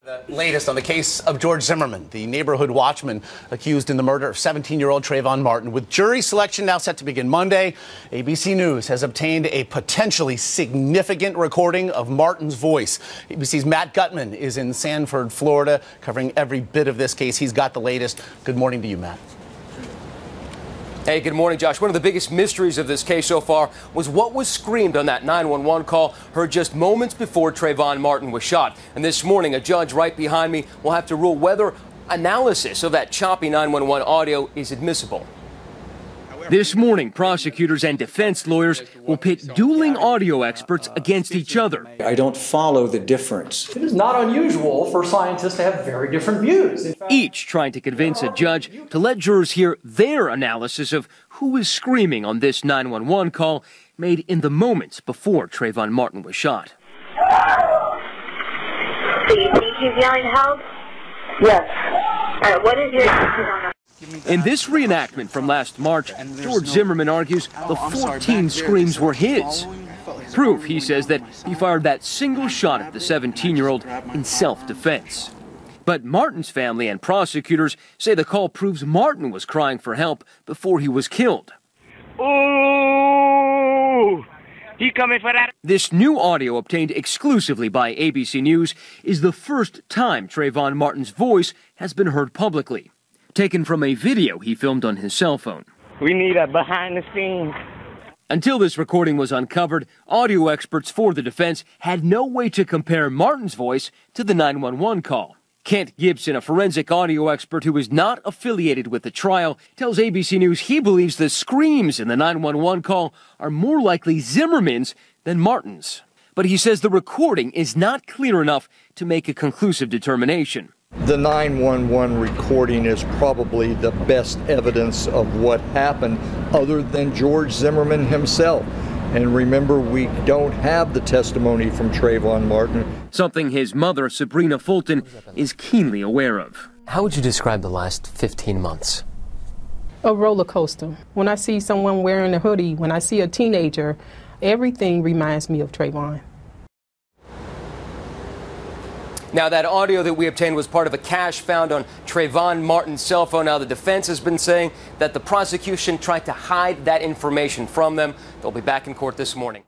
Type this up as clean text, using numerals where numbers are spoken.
The latest on the case of George Zimmerman, the neighborhood watchman accused in the murder of 17-year-old Trayvon Martin. With jury selection now set to begin Monday, ABC News has obtained a potentially significant recording of Martin's voice. ABC's Matt Gutman is in Sanford, Florida, covering every bit of this case. He's got the latest. Good morning to you, Matt. Hey, good morning, Josh. One of the biggest mysteries of this case so far was what was screamed on that 911 call heard just moments before Trayvon Martin was shot. And this morning, a judge right behind me will have to rule whether analysis of that choppy 911 audio is admissible. This morning, prosecutors and defense lawyers will pit dueling audio experts against each other. I don't follow the difference. It is not unusual for scientists to have very different views. Each trying to convince a judge to let jurors hear their analysis of who was screaming on this 911 call made in the moments before Trayvon Martin was shot. Do you think he's yelling help? Yes. All right, what is your... In this reenactment from last March, George Zimmerman argues the 14 screams were his. Proof, he says, that he fired that single shot at the 17-year-old in self-defense. But Martin's family and prosecutors say the call proves Martin was crying for help before he was killed. Ooh, he coming for that. This new audio obtained exclusively by ABC News is the first time Trayvon Martin's voice has been heard publicly. Taken from a video he filmed on his cell phone. We need a behind the scenes. Until this recording was uncovered, audio experts for the defense had no way to compare Martin's voice to the 911 call. Kent Gibson, a forensic audio expert who is not affiliated with the trial, tells ABC News he believes the screams in the 911 call are more likely Zimmerman's than Martin's. But he says the recording is not clear enough to make a conclusive determination. The 911 recording is probably the best evidence of what happened other than George Zimmerman himself. And remember, we don't have the testimony from Trayvon Martin. Something his mother, Sabrina Fulton, is keenly aware of. How would you describe the last 15 months? A roller coaster. When I see someone wearing a hoodie, when I see a teenager, everything reminds me of Trayvon. Now, that audio that we obtained was part of a cache found on Trayvon Martin's cell phone. Now, the defense has been saying that the prosecution tried to hide that information from them. They'll be back in court this morning.